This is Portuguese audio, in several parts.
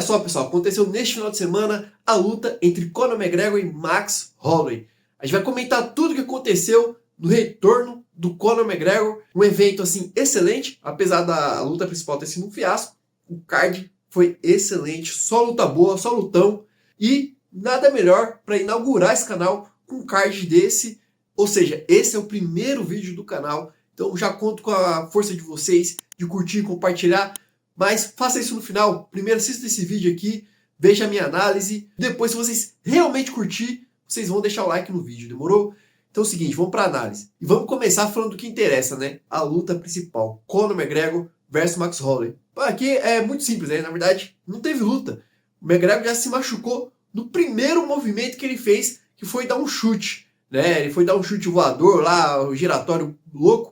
Olha só, pessoal, aconteceu neste final de semana a luta entre Conor McGregor e Max Holloway. A gente vai comentar tudo o que aconteceu no retorno do Conor McGregor, um evento assim excelente, apesar da luta principal ter sido um fiasco. O card foi excelente, só luta boa, só lutão, e nada melhor para inaugurar esse canal com um card desse. Ou seja, esse é o primeiro vídeo do canal, então já conto com a força de vocês, de curtir, compartilhar. Mas faça isso no final. Primeiro assista esse vídeo aqui, veja a minha análise. Depois, se vocês realmente curtir, vocês vão deixar o like no vídeo, demorou? Então é o seguinte, vamos para a análise. E vamos começar falando do que interessa, né? A luta principal. Conor McGregor versus Max Holloway. Aqui é muito simples, né? Na verdade, não teve luta. O McGregor já se machucou no primeiro movimento que ele fez, que foi dar um chute, né? Ele foi dar um chute voador lá, o giratório louco,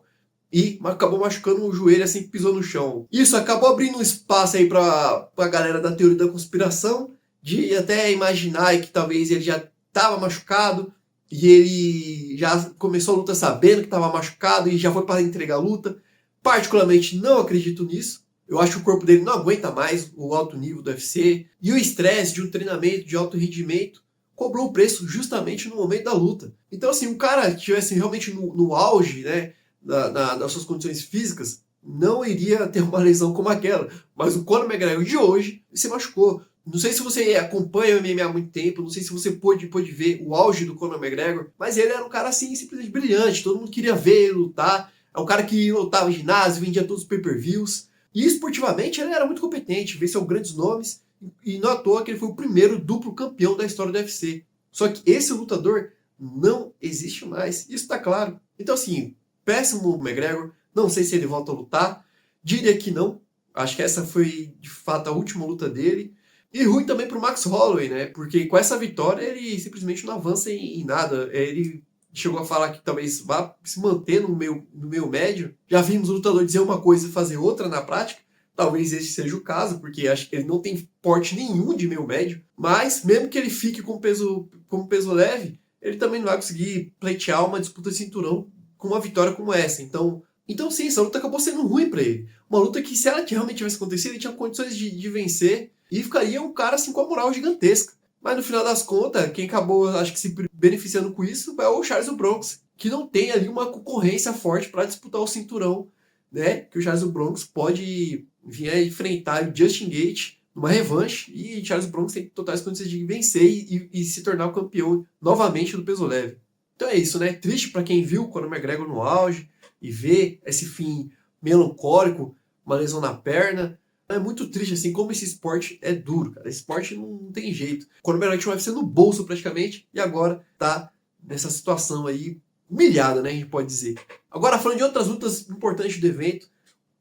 e acabou machucando o joelho assim que pisou no chão. Isso acabou abrindo um espaço aí pra galera da teoria da conspiração, de até imaginar que talvez ele já estava machucado, e ele já começou a luta sabendo que estava machucado e já foi para entregar a luta. Particularmente não acredito nisso. Eu acho que o corpo dele não aguenta mais o alto nível do UFC, e o estresse de um treinamento de alto rendimento cobrou o preço justamente no momento da luta. Então assim, o cara que estivesse realmente no auge, né, das suas condições físicas, não iria ter uma lesão como aquela. Mas o Conor McGregor de hoje se machucou. Não sei se você acompanha o MMA há muito tempo, não sei se você pôde ver o auge do Conor McGregor, mas ele era um cara assim, simplesmente brilhante, todo mundo queria ver ele lutar. É um cara que lutava em ginásio, vendia todos os pay-per-views, e esportivamente ele era muito competente, venceu grandes nomes, e não à toa que ele foi o primeiro duplo campeão da história do UFC. Só que esse lutador não existe mais, isso tá claro. Então assim, péssimo o McGregor, não sei se ele volta a lutar, diria que não, acho que essa foi de fato a última luta dele. E ruim também pro Max Holloway, né, porque com essa vitória ele simplesmente não avança em nada. Ele chegou a falar que talvez vá se manter no meio médio. Já vimos o lutador dizer uma coisa e fazer outra na prática, talvez esse seja o caso, porque acho que ele não tem porte nenhum de meio médio, mas mesmo que ele fique com peso leve, ele também não vai conseguir pleitear uma disputa de cinturão com uma vitória como essa. Então sim, essa luta acabou sendo ruim para ele. Uma luta que, se ela realmente tivesse acontecido, ele tinha condições de vencer e ficaria um cara assim com a moral gigantesca. Mas no final das contas, quem acabou, acho que, se beneficiando com isso é o Charles Bronx, que não tem ali uma concorrência forte para disputar o cinturão, né? Que o Charles Bronx pode vir a enfrentar o Justin Gaethje numa revanche, e Charles Bronx tem totais condições de vencer e se tornar o campeão novamente do peso leve. Então é isso, né? Triste para quem viu o Conor McGregor no auge e vê esse fim melancólico, uma lesão na perna. É muito triste, assim, como esse esporte é duro, cara. Esse esporte não tem jeito. Conor McGregor tinha o UFC no bolso, praticamente, e agora tá nessa situação aí, humilhada, né, a gente pode dizer. Agora, falando de outras lutas importantes do evento,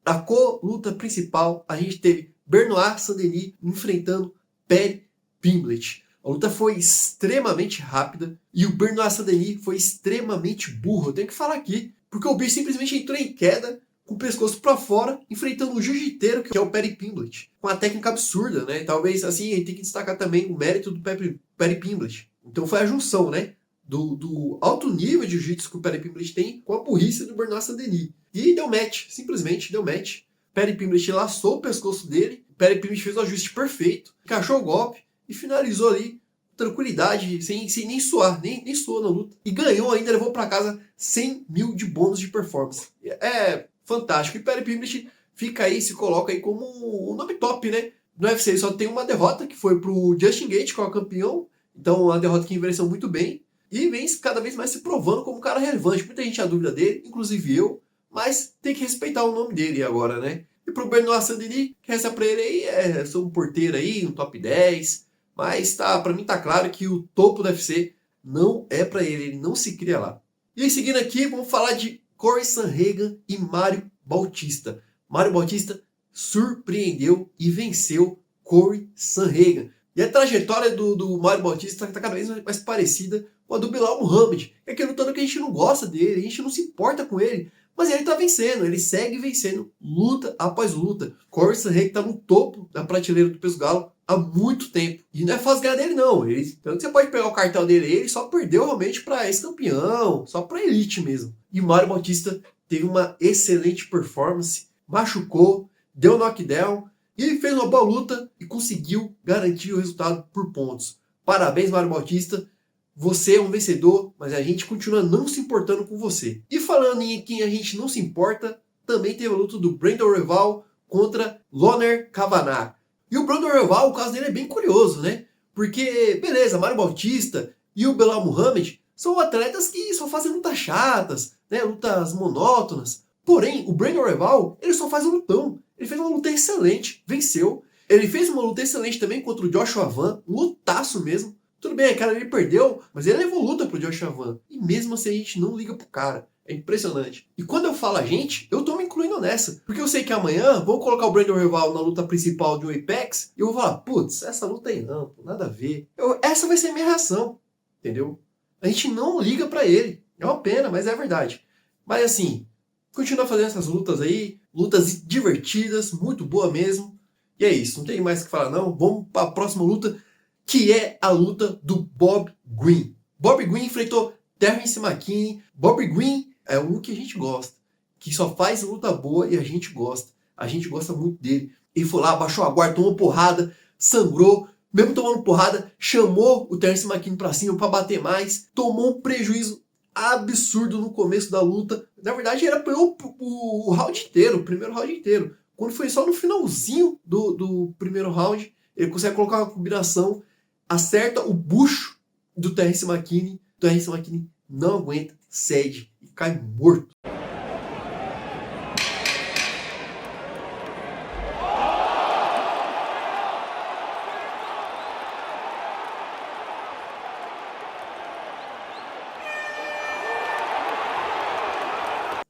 a co-luta principal, a gente teve Benoit Saint-Denis enfrentando Paddy Pimblett. A luta foi extremamente rápida e o Benoit Saint-Denis foi extremamente burro. Eu tenho que falar aqui, porque o bicho simplesmente entrou em queda, com o pescoço para fora, enfrentando um jiu-jiteiro, que é o Paddy Pimblett, com uma técnica absurda, né? Talvez, assim, a gente tem que destacar também o mérito do Paddy Pimblett. Então foi a junção, né, do alto nível de jiu-jitsu que o Paddy Pimblett tem com a burrice do Benoit Saint-Denis. E deu match, simplesmente deu match. Paddy Pimblett laçou o pescoço dele, Paddy Pimblett fez o ajuste perfeito, encaixou o golpe e finalizou ali, tranquilidade, sem nem suar, nem suou na luta. E ganhou ainda, levou para casa 100 mil de bônus de performance. É fantástico. E Paddy Pimblett fica aí, se coloca aí como um nome top, né? No UFC ele só tem uma derrota, que foi pro Justin Gaethje, que é o campeão. Então, uma derrota que envelheceu muito bem. E vem cada vez mais se provando como um cara relevante. Muita gente tinha dúvida dele, inclusive eu. Mas tem que respeitar o nome dele agora, né? E pro Benoit Saint-Denis, que resta pra ele aí, sou um porteiro aí, um top 10. Mas pra mim tá claro que o topo do UFC não é pra ele não se cria lá. E aí, seguindo aqui, vamos falar de Corey Sandhagen e Mário Bautista. Mário Bautista surpreendeu e venceu Corey Sandhagen. E a trajetória do Mário Bautista está cada vez mais parecida com a do Belal Muhammad. É aquele lutador que a gente não gosta dele, a gente não se importa com ele. Mas ele está vencendo, ele segue vencendo, luta após luta. Corey Sandhagen está no topo da prateleira do peso galo há muito tempo. E não é fácil ganhar dele, não. Tanto que você pode pegar o cartel dele, ele só perdeu realmente para ex-campeão, só para elite mesmo. E Mário Bautista teve uma excelente performance, machucou, deu knockdown E ele fez uma boa luta e conseguiu garantir o resultado por pontos. Parabéns, Mário Bautista. Você é um vencedor, mas a gente continua não se importando com você. E falando em quem a gente não se importa, também teve a luta do Brandon Royval contra Loner Kavanagh. E o Brandon Royval, o caso dele é bem curioso, né? Porque, beleza, Mário Bautista e o Belal Muhammad são atletas que só fazem lutas chatas, né? Lutas monótonas. Porém, o Brandon Royval, ele só faz um lutão. Ele fez uma luta excelente, venceu. Ele fez uma luta excelente também contra o Joshua Van, um lutaço mesmo. Tudo bem, cara, ele perdeu, mas ele levou luta pro Joshua Van. E mesmo assim a gente não liga pro cara. É impressionante. E quando eu falo a gente, eu tô me incluindo nessa. Porque eu sei que amanhã vão colocar o Brandon Royval na luta principal do Apex e eu vou falar, putz, essa luta aí não, nada a ver. Essa vai ser a minha reação, entendeu? A gente não liga pra ele. É uma pena, mas é verdade. Mas assim, continua fazendo essas lutas aí, lutas divertidas, muito boa mesmo. E é isso, não tem mais o que falar não. Vamos para a próxima luta, que é a luta do Bob Green. Bob Green enfrentou Terrence McKinney. Bob Green é um que a gente gosta, que só faz luta boa e a gente gosta. A gente gosta muito dele. Ele foi lá, baixou a guarda, tomou porrada, sangrou. Mesmo tomando porrada, chamou o Terrence McKinney para cima para bater mais. Tomou um prejuízo absurdo no começo da luta. Na verdade, ele apanhou o round inteiro, o primeiro round inteiro. Quando foi só no finalzinho do primeiro round, ele consegue colocar uma combinação, acerta o bucho do Terrence McKinney. O Terrence McKinney não aguenta, cede e cai morto.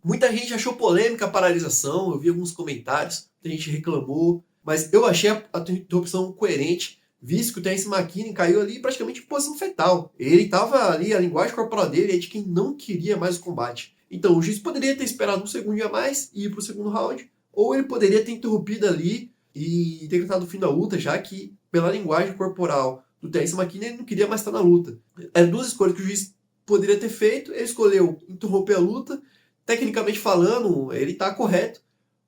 Muita gente achou polêmica a paralisação, eu vi alguns comentários, muita gente reclamou, mas eu achei a interrupção coerente, visto que o Terrence McKinney caiu ali praticamente em posição fetal. Ele estava ali, a linguagem corporal dele é de quem não queria mais o combate. Então o juiz poderia ter esperado um segundinho a mais e ir para o segundo round, ou ele poderia ter interrompido ali e ter gritado o fim da luta, já que pela linguagem corporal do Terrence McKinney ele não queria mais estar na luta. Eram duas escolhas que o juiz poderia ter feito, ele escolheu interromper a luta. Tecnicamente falando, ele está correto,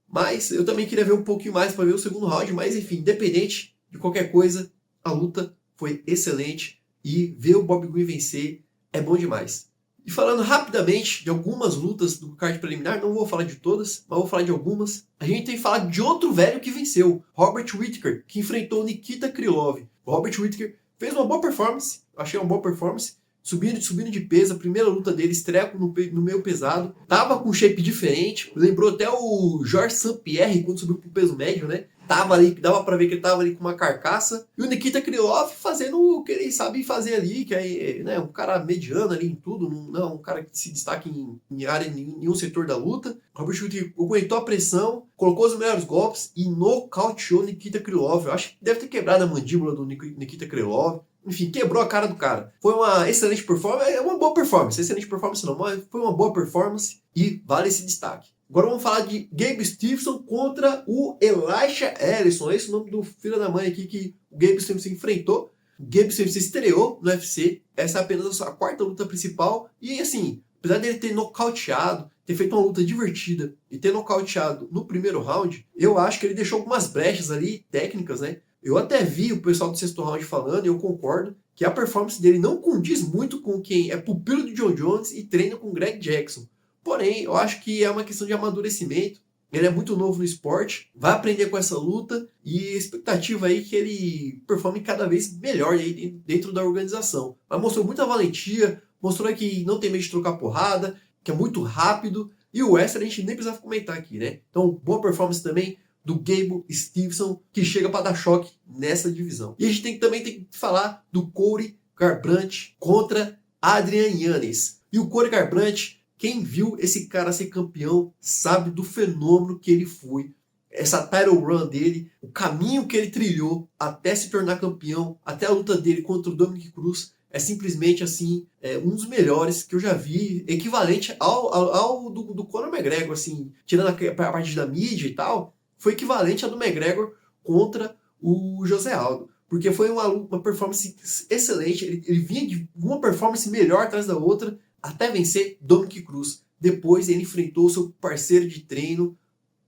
mas eu também queria ver um pouquinho mais para ver o segundo round, mas enfim, independente de qualquer coisa, a luta foi excelente e ver o Bob Green vencer é bom demais. E falando rapidamente de algumas lutas do card preliminar, não vou falar de todas, mas vou falar de algumas. A gente tem que falar de outro velho que venceu, Robert Whittaker, que enfrentou Nikita Krylov. O Robert Whittaker fez uma boa performance, achei uma boa performance. Subindo de peso, a primeira luta dele, estreia no meio pesado. Tava com um shape diferente, lembrou até o Georges St-Pierre quando subiu pro peso médio, né? Tava ali, dava pra ver que ele tava ali com uma carcaça. E o Nikita Krylov fazendo o que ele sabe fazer ali, que é, né, um cara mediano ali em tudo, não um cara que se destaca em área, em nenhum setor da luta. Robert Whittaker aguentou a pressão, colocou os melhores golpes e nocauteou o Nikita Krylov. Eu acho que deve ter quebrado a mandíbula do Nikita Krylov. Enfim, quebrou a cara do cara. Foi uma excelente performance, é uma boa performance. Excelente performance não, mas foi uma boa performance e vale esse destaque. Agora vamos falar de Gabe Stevenson contra o Elisha Ellison. Esse é o nome do filho da mãe aqui que o Gabe Stevenson enfrentou. O Gabe Stevenson estreou no UFC. Essa é apenas a quarta luta principal. E assim, apesar dele ter nocauteado, ter feito uma luta divertida e ter nocauteado no primeiro round, eu acho que ele deixou algumas brechas ali, técnicas, né? Eu até vi o pessoal do sexto round falando, e eu concordo, que a performance dele não condiz muito com quem é pupilo de John Jones e treina com Greg Jackson. Porém, eu acho que é uma questão de amadurecimento. Ele é muito novo no esporte, vai aprender com essa luta e a expectativa aí que ele performe cada vez melhor aí dentro da organização. Mas mostrou muita valentia, mostrou que não tem medo de trocar porrada, que é muito rápido. E o Wesley a gente nem precisa comentar aqui, né? Então, boa performance também do Gabe Stevenson, que chega para dar choque nessa divisão. E a gente também tem que falar do Cody Garbrandt contra Adrian Yanez. E o Cody Garbrandt, quem viu esse cara ser campeão, sabe do fenômeno que ele foi. Essa title run dele, o caminho que ele trilhou até se tornar campeão, até a luta dele contra o Dominick Cruz, é simplesmente assim, um dos melhores que eu já vi, equivalente ao do Conor McGregor, assim, tirando a parte da mídia e tal, foi equivalente ao do McGregor contra o José Aldo. Porque foi uma performance excelente. Ele vinha de uma performance melhor atrás da outra até vencer Dominick Cruz. Depois ele enfrentou seu parceiro de treino,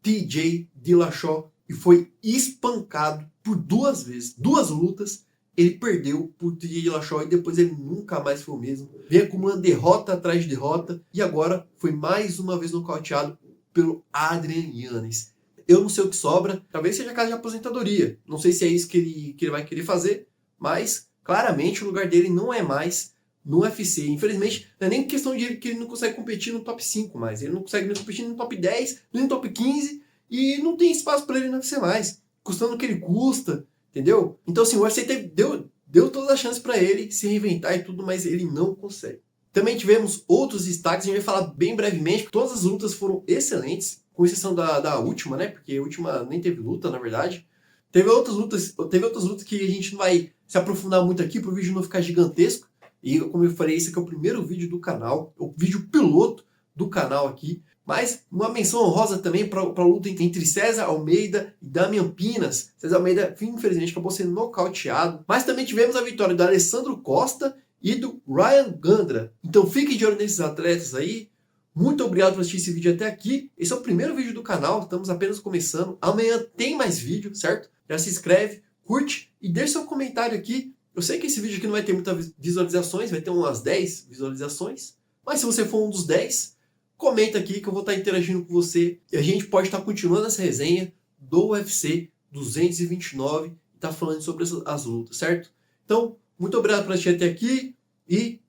TJ Dillashaw, e foi espancado por 2 vezes. 2 lutas ele perdeu por TJ Dillashaw e depois ele nunca mais foi o mesmo. Vem acumulando derrota atrás de derrota e agora foi mais uma vez nocauteado pelo Adrian Yanez. Eu não sei o que sobra, talvez seja caso de aposentadoria. Não sei se é isso que ele vai querer fazer, mas claramente o lugar dele não é mais no UFC. Infelizmente, não é nem questão de que ele não consegue competir no top 5 mais. Ele não consegue nem competir no top 10, nem no top 15 e não tem espaço para ele no UFC mais. Custando o que ele custa, entendeu? Então assim, o UFC deu todas as chances para ele se reinventar e tudo, mas ele não consegue. Também tivemos outros destaques, a gente vai falar bem brevemente, porque todas as lutas foram excelentes, com exceção da última, né? Porque a última nem teve luta, na verdade. Teve outras lutas que a gente não vai se aprofundar muito aqui, para o vídeo não ficar gigantesco. E como eu falei, esse aqui é o primeiro vídeo do canal, o vídeo piloto do canal aqui. Mas uma menção honrosa também para a luta entre César Almeida e Damian Pinas. César Almeida, infelizmente, acabou sendo nocauteado. Mas também tivemos a vitória do Alessandro Costa e do Ryan Gandra. Então fiquem de olho nesses atletas aí. Muito obrigado por assistir esse vídeo até aqui. Esse é o primeiro vídeo do canal, estamos apenas começando. Amanhã tem mais vídeo, certo? Já se inscreve, curte e deixa seu comentário aqui. Eu sei que esse vídeo aqui não vai ter muitas visualizações, vai ter umas 10 visualizações. Mas se você for um dos 10, comenta aqui que eu vou estar interagindo com você. E a gente pode estar continuando essa resenha do UFC 229 e estar falando sobre as lutas, certo? Então, muito obrigado por assistir até aqui e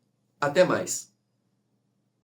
até mais.